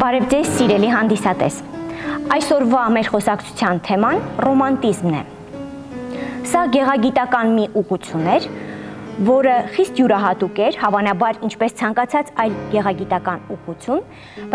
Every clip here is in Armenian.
Բարև ձեզ, սիրելի հանդիսատես։ Այսօրվա մեր խոսակցության թեման ռոմանտիզմն է։ Սա գեղագիտական մի ուղղություն էր, որը խիստ յուրահատուկ էր, հավանաբար ինչպես ցանկացած այլ գեղագիտական ուղղություն,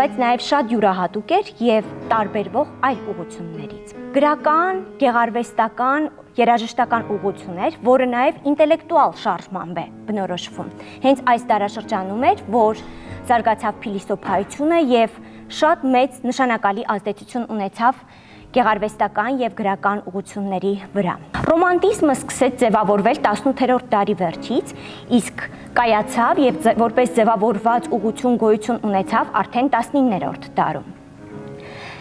բայց նաև շատ յուրահատուկ էր եւ տարբերվող այլ ուղղություններից։ Գրական, գեղարվեստական, երաժշտական ուղղություն էր, որը նաև ինտելեկտուալ շարժմամբ է բնորոշվում։ Հենց այս դարաշրջանում էր, որ զարգացավ փիլիսոփայությունը եւ շատ մեծ նշանակալի ազդեցություն ունեցավ գեղարվեստական եւ գրական ուղղությունների վրա։ Ռոմանտիզմը սկսեց ձևավորվել 18-րդ դարի վերջից, իսկ կայացավ եւ որպես ձևավորված ուղղություն գոյություն ունեցավ արդեն 19-րդ դարում։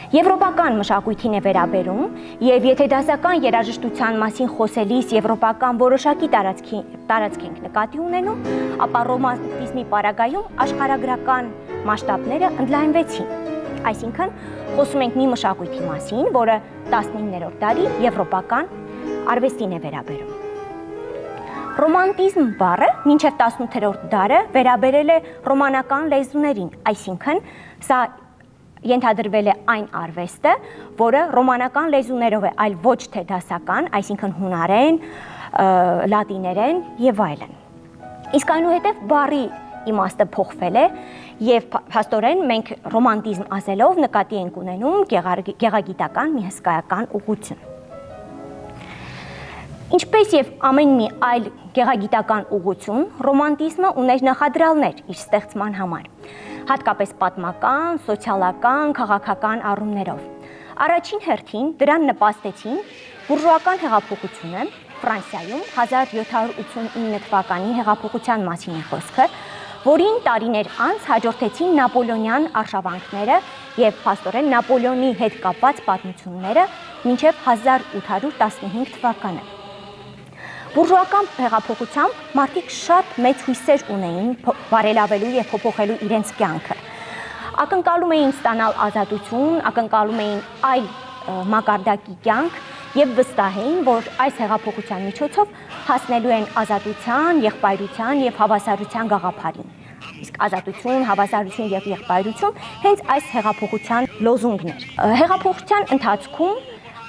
Եվրոպական մշակույթին է վերաբերում եւ եթե դասական երաժշտության մասին խոսելիս եվրոպական որոշակի տարածք ենք նկատի ունենում, ապա ռոմանտիզմի պարագայում աշխարհագրական մասշտաբները ընդլայնվեցին։ Այսինքն խոսում ենք մի մշակույթի մասին, որը 19-րդ դարի եվրոպական արվեստին է վերաբերում։ Ռոմանտիզմ բառը մինչև 18-րդ դարը վերաբերել է ռոմանական լեզուներին, այսինքն սա ենթադրվել է այն արվեստը, որը ռոմանական լեզուներով է, այլ ոչ թե դասական, այսինքն հունարեն, լատիներեն եւ այլն։ Իսկ այնուհետև բառի իմաստը փոխվել է եւ փաստորեն մենք ռոմանտիզմ ասելով նկատի ենք ունենում գեղագիտական մի հսկայական ուղղություն։ Ինչպես եւ ամեն մի այլ գեղագիտական ուղղություն, ռոմանտիզմը ուներ նախադրյալներ իր ստեղծման համար, հատկապես պատմական, սոցիալական, քաղաքական առումներով։ Առաջին հերթին դրան նպաստեցին բուրժուական հեղափոխությունը Ֆրանսիայում 1789 թվականի հեղափոխության մասին է խոսքը, որին տարիներ անց հաջորդեցին նապոլեոնյան արշավանքները եւ փաստորեն Նապոլեոնի հետ կապված պատմությունները մինչեւ 1815 թվականը։ Բուրժուական հեղափոխությամբ մարդիկ շատ մեծ հույսեր ունեին բարելավելու եւ փոփոխելու իրենց կյանքը։ Ակնկալում էին ստանալ ազատություն, ակնկալում էին այլ մակարդակի կյանք եւ վստահ էին, որ այս հեղափոխության միջոցով հասնելու են ազատության, եղբայրության եւ հավասարության գաղափարին։ Իսկ ազատություն, հավասարություն եւ եղբայրություն հենց այս հեղափոխության լոզունգն էր։ Հեղափոխության ընթացքում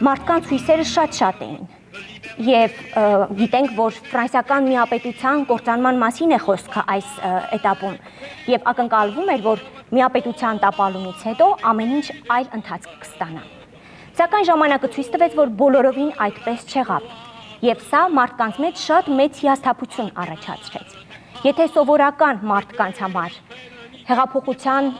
մարդկանց հույսերը շատ էին։ Եվ գիտենք, որ ֆրանսիական միապետության կործանման մասին է խոսքը այս этаպում եւ ակնկալվում էր, որ միապետության տապալումից հետո ամեն ինչ այլ ընթացք կստանա։ Սակայն ժամանակը ցույց տվեց, որ բոլորովին այդպես չեղավ եւ սա մարդկանց մեջ շատ մեծ հիասթափություն առաջացրեց։ Եթե սովորական մարդկանց համար հեղափոխության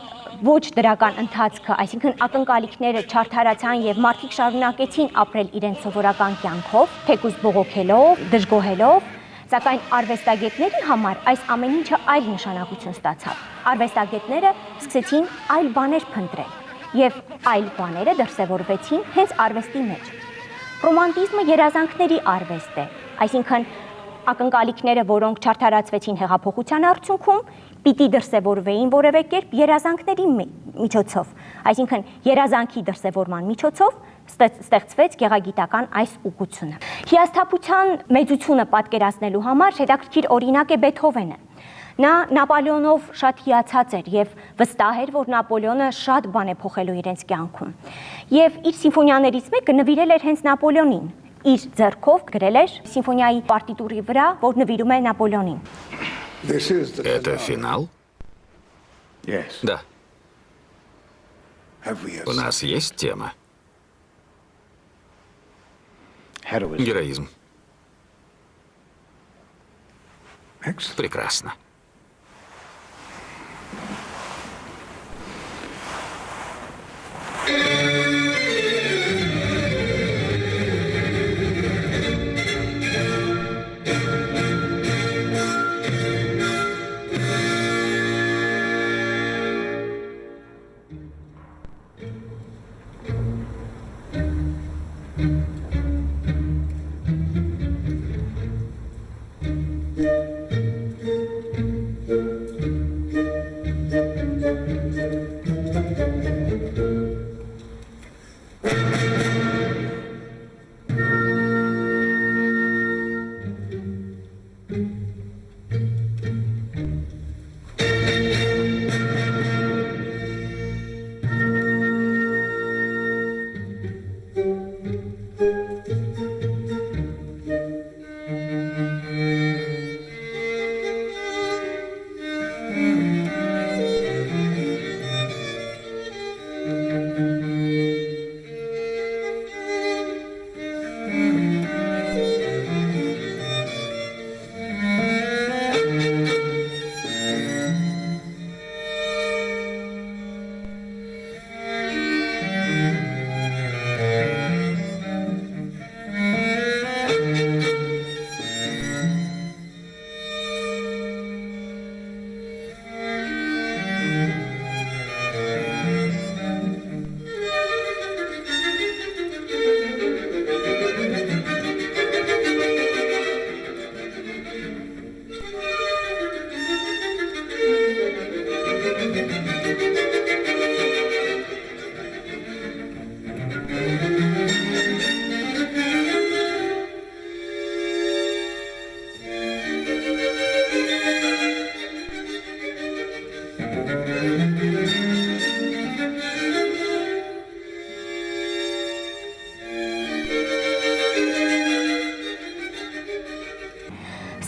ոչ դրական ընթացքը, այսինքն ակնկալիքները չարդարացան եւ մարդիկ շարունակեցին ապրել իրենց սովորական կյանքով, թեկուզ բողոքելով, դժգոհելով, սակայն արվեստագետների համար այս ամեն ինչը այլ նշանակություն ստացավ։ Արվեստագետները սկսեցին այլ բաներ փնտրել եւ այլ բաները դրսեւորվեցին հենց արվեստի մեջ։ Ռոմանտիզմը երազանքների արվեստ է, այսինքն ակնկալիքները, որոնք չարդարացվեցին հեղափոխության արդյունքում, պիտի դրսևորվեին որևէ կերպ երազանքների միջոցով, այսինքն երազանքի դրսևորման միջոցով ստեղծվեց գեղագիտական այս ուղղությունը։ Հիասթափության մեծությունը պատկերացնելու համար հետաքրքիր օրինակ է Բեթհովենը։ Նա Նապոլեոնով շատ հիացած էր եւ վստահ էր, որ Նապոլեոնը շատ բան է փոխելու իրենց կյանքում։ Եվ իր սիմֆոնիաներից մեկը նվիրել էր հենց Նապոլեոնին։ Իր ձեռքով գրել էր սիմֆոնիայի պարտիտուրի վրա, որ նվիրում է Նապոլեոնին։ Это финал? Да. У нас есть тема? Героизм. Прекрасно.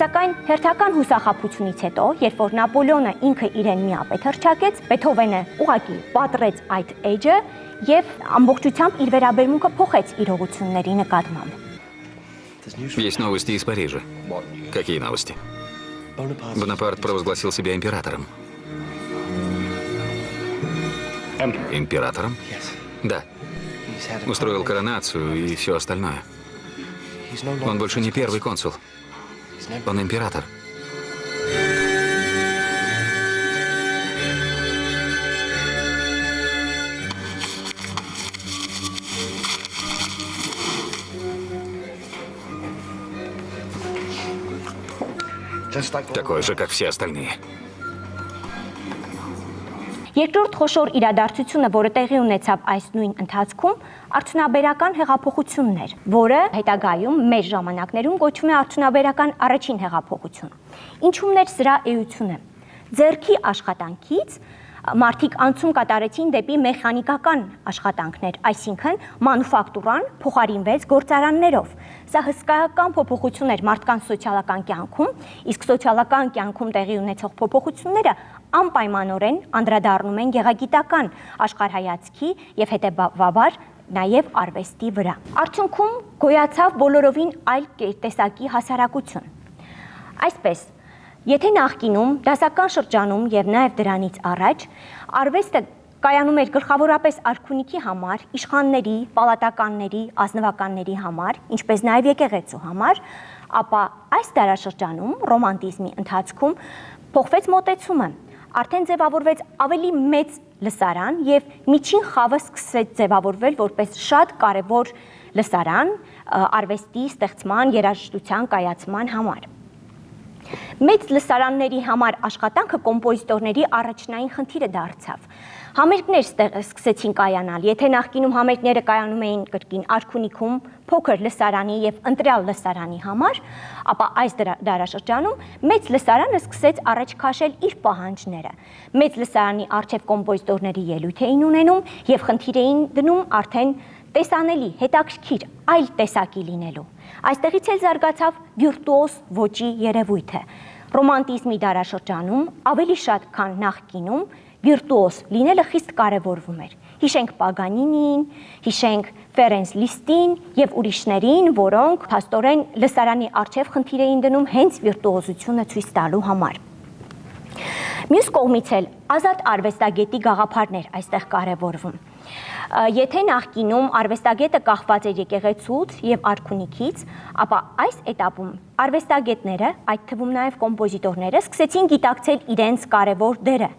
Սակայն հերթական հուսախաբությունից հետո, երբ որ Նապոլեոնը ինքը իրեն միապետ հռչակեց, Բեթհովենը ուղղակի պատռեց այդ էջը եւ ամբողջությամբ իր վերաբերմունքը փոխեց իրողությունների նկատմամբ։ Есть новости из Парижа. Какие новости? Бонапарт провозгласил себя императором. Императором? Да. Устроил коронацию и все остальное. Он больше не первый консул. Он император. Такой же, как все остальные. Երկրորդ խոշոր իրադարձությունը, որը տեղի ունեցավ այս նույն ընթացքում, արդյունաբերական հեղափոխությունն էր, որը հետագայում մեր ժամանակներում կոչվում է արդյունաբերական առաջին հեղափոխություն։ Ինչումն էր սրա էությունը։ Ձեռքի աշխատանքից մարդիկ անցում կատարեցին դեպի մեխանիկական աշխատանքներ, այսինքն մանուֆակտուրան փոխարինվեց գործարաններով։ Սա հսկայական փոփոխություն էր մարդկանց սոցիալական կյանքում, իսկ սոցիալական կյանքում տեղի ունեցող փոփոխությունները անպայմանորեն անդրադառնում են գեղագիտական աշխարհայացքի եւ հետեւաբար նաեւ արվեստի վրա։ Արդյունքում գոյացավ բոլորովին այլ տեսակի հասարակություն։ Այսպես, եթե նախկինում դասական շրջանում եւ նաեւ դրանից առաջ արվեստը կայանում էր գլխավորապես արքունիքի համար, իշխանների, պալատականների, ազնվականների համար, ինչպես նաեւ եկեղեցու համար, ապա այս դարաշրջանում ռոմանտիզմի ընթացքում փոխվեց մոտեցումը։ Արդեն ձևավորվեց ավելի մեծ լսարան եւ միջին խավը սկսեց ձևավորվել որպես շատ կարեւոր լսարան արվեստի ստեղծման, երաժշտության կայացման համար։ Մեծ լսարանների համար աշխատանքը կոմպոզիտորների առաջնային խնդիրը դարձավ։ Համերգներ սկսեցին կայանալ, եթե նախկինում համերգները կայանում էին կրկին արքունիքում, փոքր լսարանի եւ ընտրյալ լսարանի համար, ապա այս դարաշրջանում մեծ լսարանը սկսեց առաջ քաշել իր պահանջները։ Մեծ լսարանի առջև կոմպոզիտորների ելույթ էին ունենում եւ խնդիր էին դնում արդեն տեսանելի, հետաքրքիր, այլ տեսակի լինելու։ Այստեղից էլ զարգացավ վիրտուոզ ոճի երևույթը։ Ռոմանտիզմի դարաշրջանում ավելի շատ քան նախկինում վիրտուոզ լինելը խիստ կարևորվում էր։ Հիշենք Պագանինին, հիշենք Ֆերենս Լիստին եւ ուրիշներին, որոնք փաստորեն լսարանի առջև խնդիր էին դնում հենց վիրտուոզությունը ցույց տալու համար։ Մյուս կողմից էլ ազատ արվեստագետի գաղափարն էր այստեղ կարևորվում։ Եթե նախկինում արվեստագետը կախված էր եկեղեցուց եւ արքունիքից, ապա այս этаպում արվեստագետները, այդ թվում նաեւ կոմպոզիտորները, սկսեցին գիտակցել իրենց կարևոր դերը,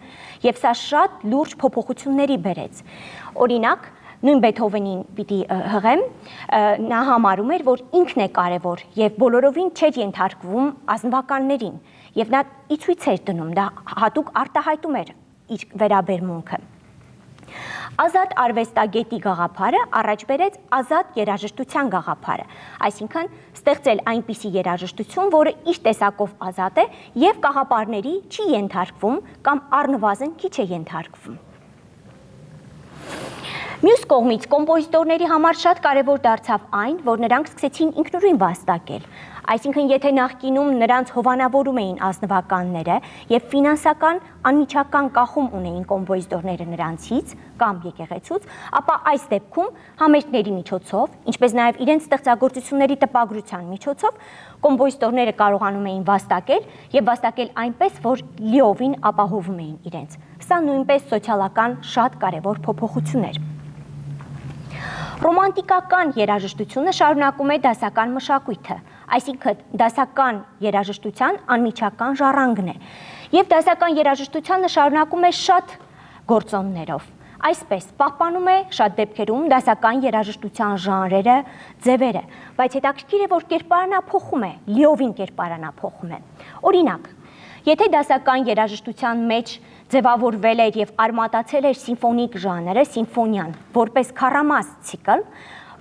եւ սա շատ լուրջ փոփոխությունների բերեց։ Օրինակ, նույն Բեթհովենին պիտի հղեմ, նա համարում էր, որ ինքն է կարևոր եւ բոլորովին չէր ենթարկվում ազնվականներին, եւ նա ի ցույց էր դնում, դա հատուկ արտահայտում էր իր վերաբերմունքը։ Ազատ արվեստագետի գաղափարը առաջ բերեց ազատ երաժշտության գաղափարը, այսինքն ստեղծել այնպիսի երաժշտություն, որը իր տեսակով ազատ է եւ կաղապարների չի ենթարկվում կամ առնվազն քիչ է ենթարկվում։ Մյուս կողմից կոմպոզիտորների համար շատ կարևոր դարձավ այն, որ նրանք սկսեցին ինքնուրույն վաստակել։ Այսինքն, եթե նախկինում նրանց հովանավորում էին ազնվականները եւ ֆինանսական անմիջական կախում ունեին կոմպոզիտորները նրանցից կամ եկեղեցուց, ապա այս դեպքում համերգների միջոցով, ինչպես նաեւ իրենց ստեղծագործությունների տպագրության միջոցով կոմպոզիտորները կարողանում էին վաստակել եւ վաստակել այնպես, որ լիովին ապահովում էին իրենց։ Սա նույնպես սոցիալական շատ կարևոր փոփոխություն էր։ Ռոմանտիկական երաժշտությունը շարունակում է դասական մշակույթը, այսինքն դասական երաժշտության անմիջական ժառանգն է, եւ դասական երաժշտությանը շարունակում է շատ գործոններով։ Այսպես պահպանում է շատ դեպքերում դասական երաժշտության ժանրերը, ձևերը, բայց հետաքրքիր է, որ կերպարանափոխում է, լիովին կերպարանափոխում է։ Օրինակ, եթե դասական երաժշտության մեջ ձևավորվել էր եւ արմատացել էր սիմֆոնիկ ժանրը, սիմֆոնիան, որպես քառամաս ցիկլ,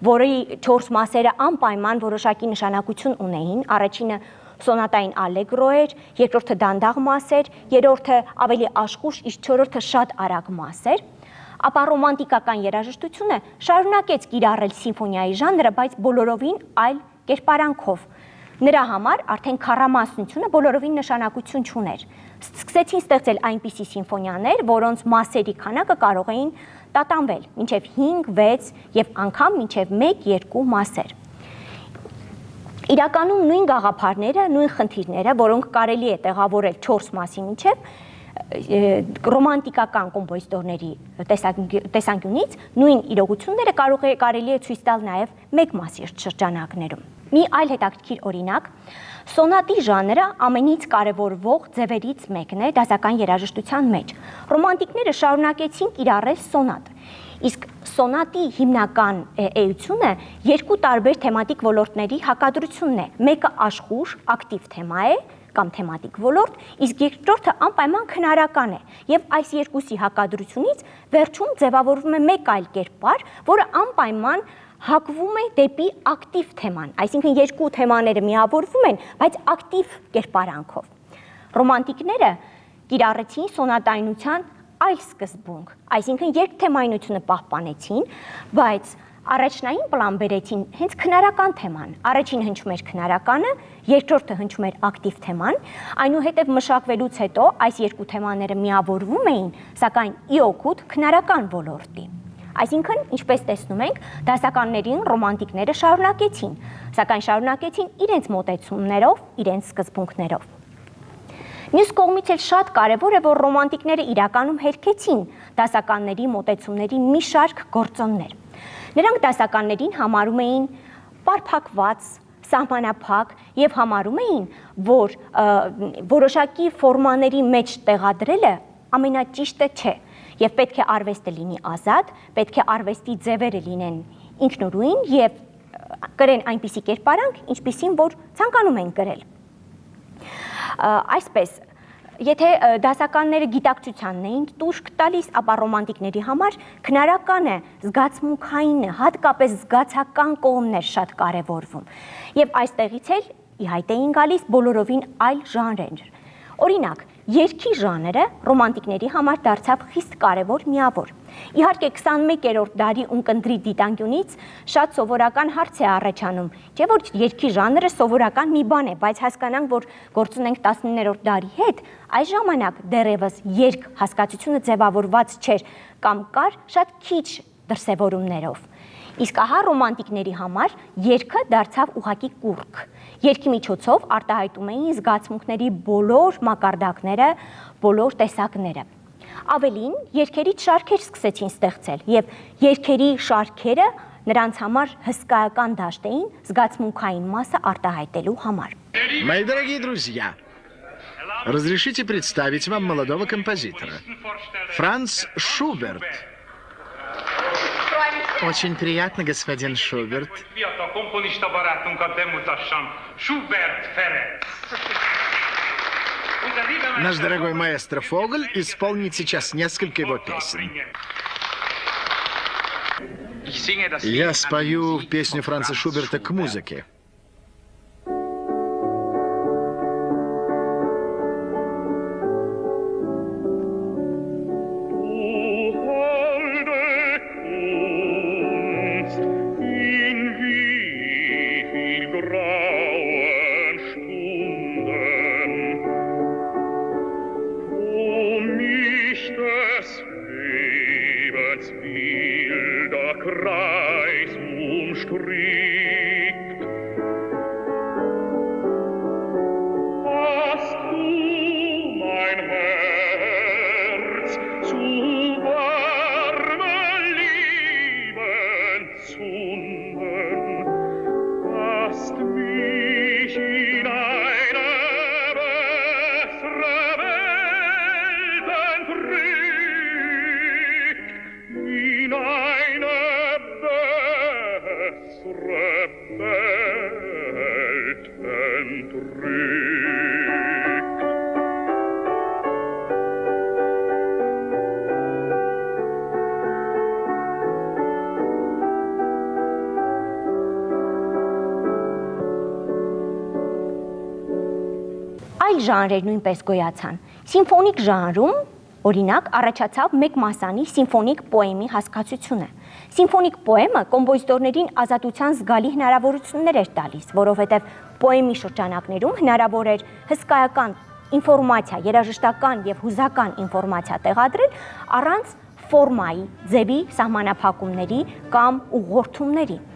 որի 4 մասերը անպայման որոշակի նշանակություն ունեին, առաջինը սոնատային ալեգրո էր, երկրորդը դանդաղ մաս էր, երրորդը ավելի աշխուժ, իսկ չորրորդը շատ արագ մաս էր, ապա ռոմանտիկական երաժշտությունը շարունակեց կիրառել սիմֆոնիայի ժանրը, բայց բոլորովին այլ կերպարանքով։ Նրա համար արդեն քառամասնությունը բոլորովին նշանակություն չուներ։ Սկսեցին ստեղծել այնպիսի սիմֆոնիաներ, որոնց մասերի քանակը կարող էին տատանվել մինչև 5, 6 եւ անգամ մինչև 1-2 մասեր։ Իրականում նույն գաղափարները, նույն խնդիրները, որոնք կարելի է տեղավորել 4 մասի միջև, ռոմանտիկական կոմպոզիտորների տեսանկյունից նույն իրողությունները կարելի է ցույց տալ նաև մեկ մասի շրջանակներում։ Մի այլ հետաքրքիր օրինակ, սոնատի ժանրը ամենից կարևորվող ձևերից մեկն է դասական երաժշտության մեջ։ Ռոմանտիկները շարունակեցին կիրառել սոնատ, իսկ սոնատի հիմնական էությունը երկու տարբեր թեմատիկ ոլորտների հակադրությունն է։ Մեկը աշխուժ, ակտիվ թեմա է կամ թեմատիկ ոլորտ, իսկ երկրորդը անպայման քնարական է, եւ այս երկուսի հակադրությունից վերջում ձևավորվում է մեկ այլ կերպար, որը անպայման հակվում է դեպի ակտիվ թեման, այսինքն երկու թեմաները միավորվում են, բայց ակտիվ կերպարանքով։ Ռոմանտիկները կիրառեցին սոնատայնության այլ սկզբունք, այսինքն երկթեմայնությունը պահպանեցին, բայց առաջնային պլան բերեցին հենց քնարական թեման։ Առաջինը հնչում էր քնարականը, երկրորդը հնչում էր ակտիվ թեման, այնուհետև մշակվելուց հետո այս երկու թեմաները միավորվում էին, սակայն ի օգուտ քնարական ոլորտի։ Այսինքն, ինչպես տեսնում ենք, դասականներին ռոմանտիկները շարունակեցին, սակայն շարունակեցին իրենց մոտեցումներով, իրենց սկզբունքներով։ Մյուս կողմից էլ շատ կարևոր է, որ ռոմանտիկները իրականում հերքեցին դասականների մոտեցումների մի շարք գործոններ։ Նրանք դասականներին համարում էին պարփակված, սահմանափակ եւ համարում էին, որ որոշակի ֆորմաների մեջ տեղադրելը ամենաճիշտը չէ եւ պետք է արվեստը լինի ազատ, պետք է արվեստի ձևերը լինեն ինքնուրույն եւ կրեն այնպիսի կերպարանք, ինչպիսին որ ցանկանում են կրել։ Այսպես Եթե դասականները գիտակցությանն էին տուժք տալիս, ապա ռոմանտիկների համար քնարականը, զգացմունքայինը, հատկապես զգացական կողմն էր շատ կարևորվում։ Եվ այստեղից էլ ի հայտ էին գալիս բոլորովին այլ ժանրեր։ Օրինակ, երգի ժանրը ռոմանտիկների համար դարձավ խիստ կարևոր միավոր։ Իհարկե 21-րդ դարի ունկնդրի դիտանկյունից շատ սովորական հարց է առաջանում, չէ՞ որ երգի ժանրը սովորական մի բան է, բայց հասկանանք, որ գործ ունենք 19-րդ դարի հետ, այս ժամանակ դեռևս երգ հասկացությունը ձևավորված չէր կամ կար շատ քիչ դրսևորումներով։ Իսկ ահա ռոմանտիկների համար երգը դարձավ ուղղակի կուռք։ Երգի միջոցով արտահայտում էին զգացմունքների բոլոր մակարդակները, բոլոր տեսակները։ Ավելին, երգերից շարքեր սկսեցին ստեղծել եւ երգերի շարքերը նրանց համար հսկայական դաշտ էին զգացմունքային մասը արտահայտելու համար։ Мои дорогие друзья, разрешите представить вам молодого композитора. Франц Шуберт. Очень приятно, господин Шуберт. Наш дорогой маэстро Фогль исполнит сейчас несколько его песен. Я спою песню Франца Шуберта к музыке. Այլ ժանրեր նույնպես գոյացան։ Սիմֆոնիկ ժանրում Օրինակ, առաջացավ մեկ մասանի սիմֆոնիկ պոեմի հասկացությունը։ Սիմֆոնիկ պոեմը կոմպոզիտորներին ազատության զգալի հնարավորություններ էր տալիս, որովհետև պոեմի շրջանակներում հնարավոր էր հսկայական ինֆորմացիա, երաժշտական եւ հուզական ինֆորմացիա տեղադրել առանց ֆորմայի, ձևի սահմանափակումների կամ ուղղորդումների։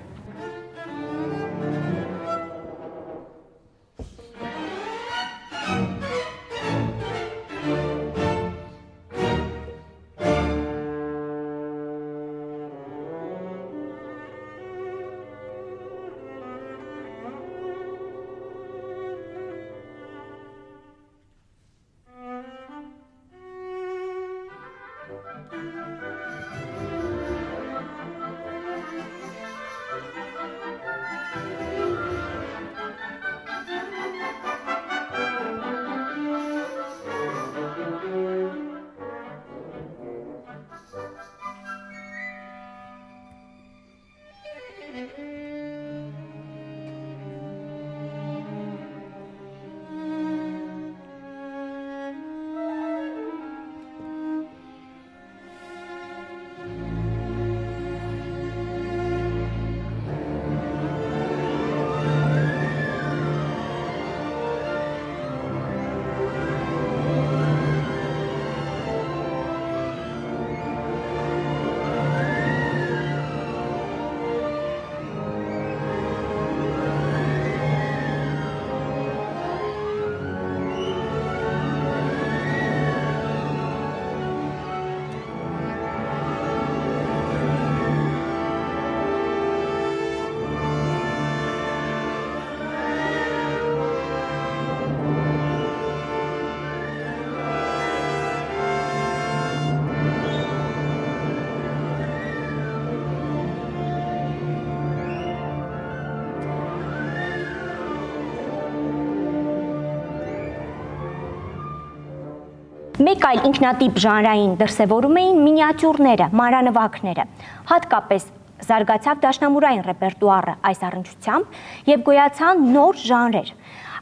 Մեկ այլ ինքնատիպ ժանրային դրսևորում էին մինիատյուրները, մանրանվագները, հատկապես զարգացավ դաշնամուրային ռեպերտուարը այս առնչությամբ եւ գոյացան նոր ժանրեր։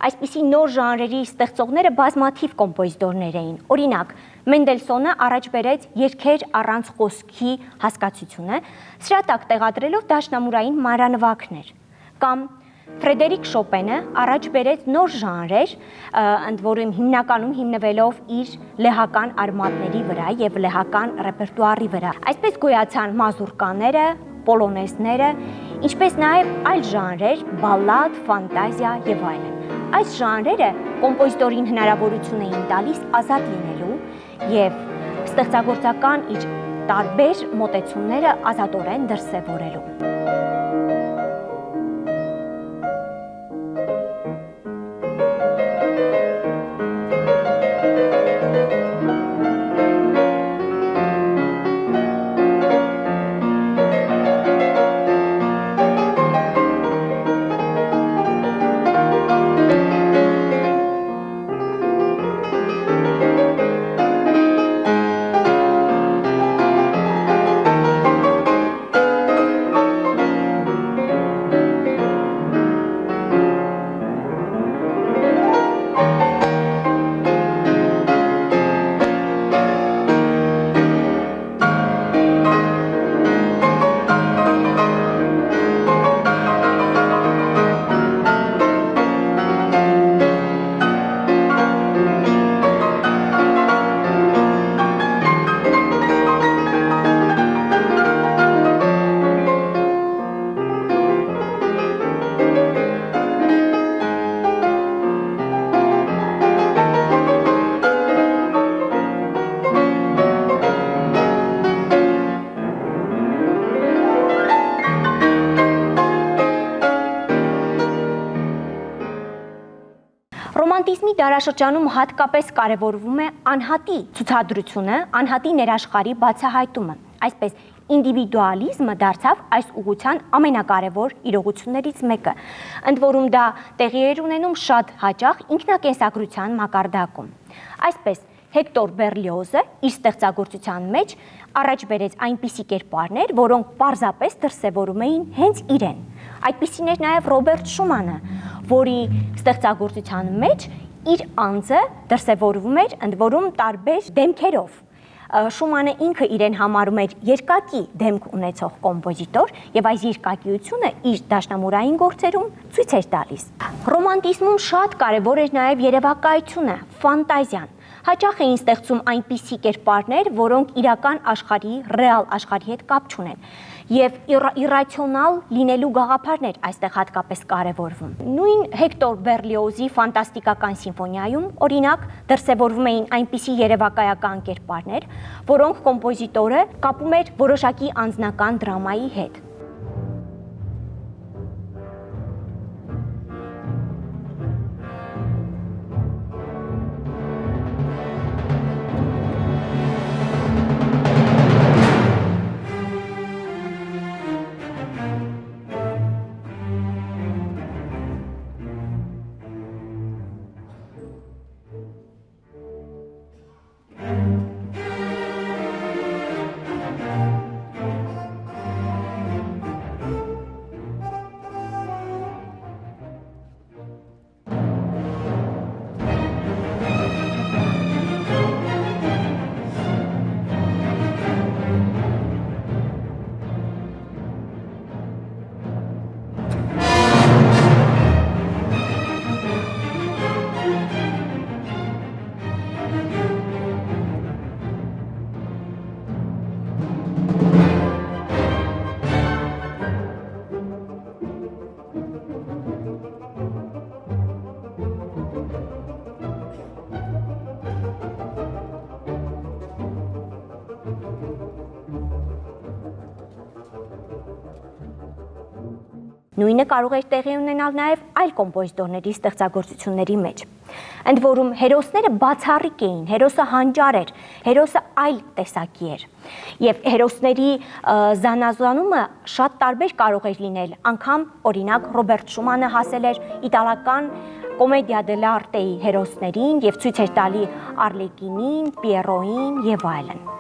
Այսպիսի նոր ժանրերի ստեղծողները բազմաթիվ կոմպոզիտորներ էին։ Օրինակ, Մենդելսոնը առաջ բերեց երգեր առանց խոսքի հասկացությունը, սրա տակ տեղադրելով դաշնամուրային մանրանվագներ, կամ Ֆրեդերիկ Շոպենը առաջ բերեց նոր ժանրեր, ընդ որում հիմնականում հիմնվելով իր լեհական արմատների վրա եւ լեհական ռեպերտուարի վրա։ Այսպես գոյացան մազուրկաները, պոլոնեզները, ինչպես նաեւ այլ ժանրեր, բալլադ, ֆանտազիա եւ այլն։ Այս ժանրերը կոմպոզիտորին հնարավորություն էին տալիս ազատ լինելու եւ ստեղծագործական իր տարբեր մոտեցումները ազատորեն դրսևորելու։ Ռոմանտիզմի դարաշրջանում հատկապես կարևորվում է անհատի ցուցադրությունը, անհատի ներաշխարհի բացահայտումը։ Այսպես ինդիվիդուալիզմը դարձավ այս ուղղության ամենակարևոր իրողություններից մեկը, ընդ որում դա տեղի էր ունենում շատ հաճախ ինքնակենսագրության մակարդակում։ Այսպես Հեկտոր Բերլիոզը իր ստեղծագործության մեջ առաջ բերեց այնպիսի կերպարներ, որոնք պարզապես դրսևորում էին հենց իրեն։ Այդպիսին էր նաև Ռոբերտ Շումանը, որի ստեղծագործության մեջ իր անձը դրսևորվում էր ընդ որում տարբեր դեմքերով Շումանը ինքը իրեն համարում էր երկակի դեմք ունեցող կոմպոզիտոր եւ այս երկակիությունը իր դաշնամուրային գործերում ցույց էր տալիս։ Ռոմանտիզմում շատ կարեւոր էր նաեւ երևակայությունը, ֆանտազիան։ Հաճախ էին ստեղծում այնպիսի կերպարներ, որոնք իրական աշխարհի, ռեալ աշխարհի հետ կապ չունեն։ Եվ իրացիոնալ լինելու գաղափարներ այստեղ հատկապես կարևորվում։ Նույն Հեկտոր Բերլիոզի ֆանտաստիկական սիմֆոնիայում, օրինակ, դրսևորվում էին այնպիսի երևակայական կերպարներ, որոնք կոմպոզիտորը կապում էր որոշակի անձնական դրամայի հետ։ Նույնը կարող էր տեղի ունենալ նաև այլ կոմպոզիտորների ստեղծագործությունների մեջ։ Ընդ որում հերոսները բացառիկ էին, հերոսը հանճար էր, հերոսը այլ տեսակի էր։ Եվ հերոսների զանազանումը շատ տարբեր կարող էր լինել, անգամ օրինակ Ռոբերտ Շումանը հասել էր իտալական կոմեդիա դել'արտեի հերոսներին եւ ցույց էր տալի Արլեկինին, Պիերոին եւ այլն։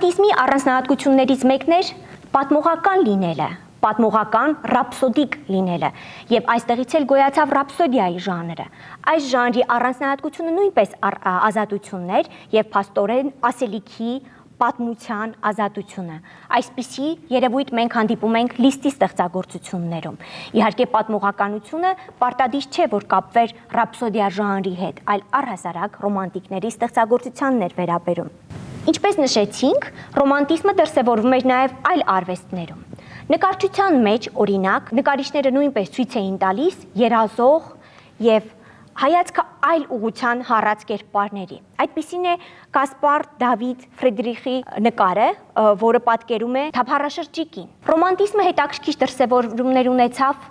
Ռոմանտիզմի առանձնահատկություններից մեկն էր պատմողական լինելը, պատմողական ռապսոդիկ լինելը, եւ այստեղից էլ գոյացավ ռապսոդիայի ժանրը։ Այս ժանրի առանձնահատկությունը նույնպես ազատությունն էր եւ փաստորեն ասելիքի պատմության ազատությունը։ Այսպիսի երևույթ մենք հանդիպում ենք Լիստի ստեղծագործություններում։ Իհարկե պատմողականությունը պարտադիր չէ, որ կապվեր ռապսոդիա ժանրի հետ, այլ առհասարակ ռոմանտիկների ստեղծագործությանն էր վերաբերում։ Ինչպես նշեցինք, ռոմանտիզմը դրսևորվում էր նաև այլ արվեստներում։ Նկարչության մեջ, օրինակ, նկարիչները նույնպես ցույց էին տալիս երազող եւ հայացքը այլ ուղղության հառած կերպարների։ Այդպիսին է Կասպար Դավիթ Ֆրիդրիխի նկարը, որը պատկերում է թափառաշրջիկին։ Ռոմանտիզմը հետաքրքիր դրսևորումներ ունեցավ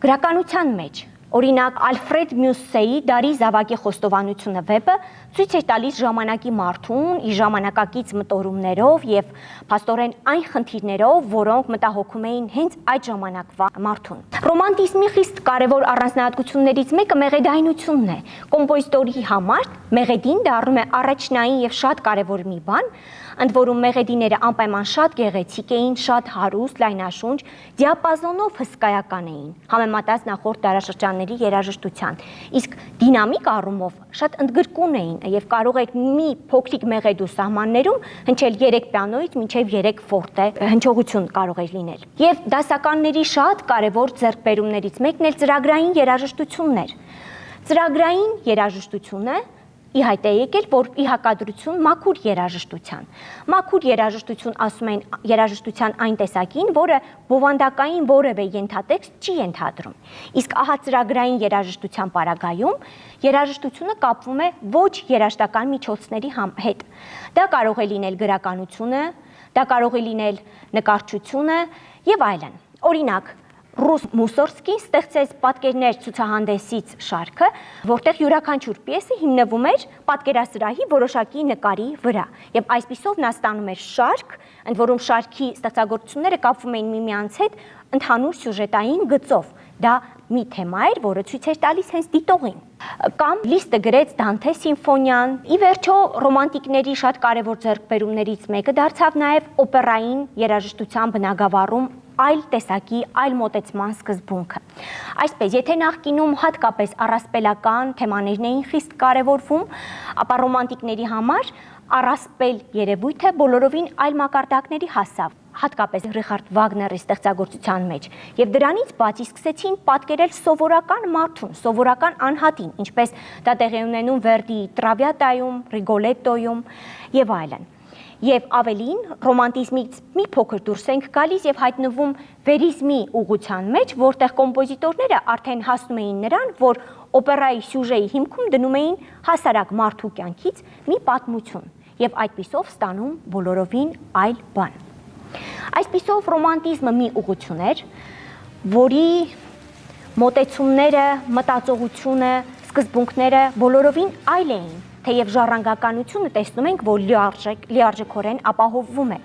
գրականության մեջ։ Օրինակ Ալֆրեդ Մյուսսեի «Դարի զավակի խոստովանությունը» վեպը ցույց է տալիս ժամանակի մարդուն իր ժամանակակից մտորումներով եւ փաստորեն այն խնդիրներով, որոնք մտահոգում էին հենց այդ ժամանակվա մարդուն։ Ռոմանտիզմի խիստ կարևոր առանձնահատկություններից մեկը մեղեդայնությունն է։ Կոմպոզիտորի համար մեղեդին դառնում է առաջնային եւ շատ կարևոր մի բան, ընդ որում մեղեդիները անպայման շատ գեղեցիկ էին, շատ հարուստ, լայնաշունչ, դիապազոնով հսկայական էին, համեմատած նախորդ դարաշրջանների երաժշտության։ Իսկ դինամիկ առումով շատ ընդգրկուն էին եւ կարող եք մի փոքրիկ մեղեդու սահմաններում հնչել 3 պիանոից մինչեւ 3 ֆորտե հնչողություն կարող էր լինել։ Եվ դասականների շատ կարևոր ձեռքբերումներից մեկն էլ ծրագրային երաժշտությունն էր։ Ծրագրային երաժշտությունը ի հայտ է եկել, որ ի հակադրություն մաքուր երաժշտության։ Մաքուր երաժշտություն ասում են երաժշտության այն տեսակին, որը բովանդակային որևէ ենթատեքստ չի ենթադրում։ Իսկ ահա ծրագրային երաժշտության պարագայում երաժշտությունը կապվում է ոչ երաժշտական միջոցների հետ։ Դա կարող է լինել գրականությունը, դա կարող է լինել նկարչությունը եւ այլն։ Օրինակ, Ռուս Մուսորսկին ստեղծեց պատկերներ ցուցահանդեսից շարքը, որտեղ յուրաքանչյուր պիեսը հիմնվում էր պատկերասրահի որոշակի նկարի վրա։ Եվ այսպիսով նա ստանում էր շարք, ընդ որում շարքի ստեղծագործությունները կապվում էին միմյանց հետ ընդհանուր սյուժետային գծով։ Դա մի թեմա էր, որը ցույց էր տալիս հենց դիտողին։ Կամ Լիստը գրեց Դանթե սիմֆոնիան։ Ի վերջո ռոմանտիկների շատ կարևոր ձեռքբերումներից մեկը դարձավ նաև օպերային երաժշտության բնագավառում այլ տեսակի, այլ մոտեցման սկզբունքը։ Այսպես, եթե նախկինում հատկապես առասպելական թեմաներն էին խիստ կարևորվում, ապա ռոմանտիկների համար առասպել երևույթը բոլորովին այլ մակարդակների հասավ, հատկապես Ռիխարդ Վագների ստեղծագործության մեջ, եւ դրանից բացի սկսեցին պատկերել սովորական մարդուն, սովորական անհատին, ինչպես դա տեղի ունենում Վերդիի Տրավիատայում, Ռիգոլետոյում եւ այլն։ Եվ ավելին ռոմանտիզմից մի փոքր դուրս ենք գալիս եւ հայտնվում վերիզմի ուղղության մեջ, որտեղ կոմպոզիտորները արդեն հասնում էին նրան, որ օպերայի սյուժեի հիմքում դնում էին հասարակ մարդու կյանքից մի պատմություն եւ այդպիսով ստանում բոլորովին այլ բան։ Այսպիսով ռոմանտիզմը մի ուղղություն էր, որի մոտեցումները, մտածողությունը, սկզբունքները բոլորովին այլ էին, թեև ժառանգականությունը տեսնում ենք, որ լիարժեքորեն ապահովվում է։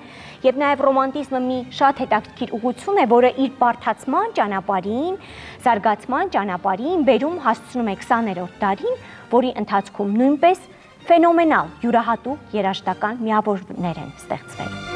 Եվ նաև ռոմանտիզմը մի շատ հետաքրքիր ուղղություն է, որը իր բարդացման ճանապարհին, զարգացման ճանապարհին բերում հասցնում է 20-րդ դարին, որի ընթացքում նույնպես ֆենոմենալ յուրահատուկ երաժշտական միավորներ են ստեղծվել։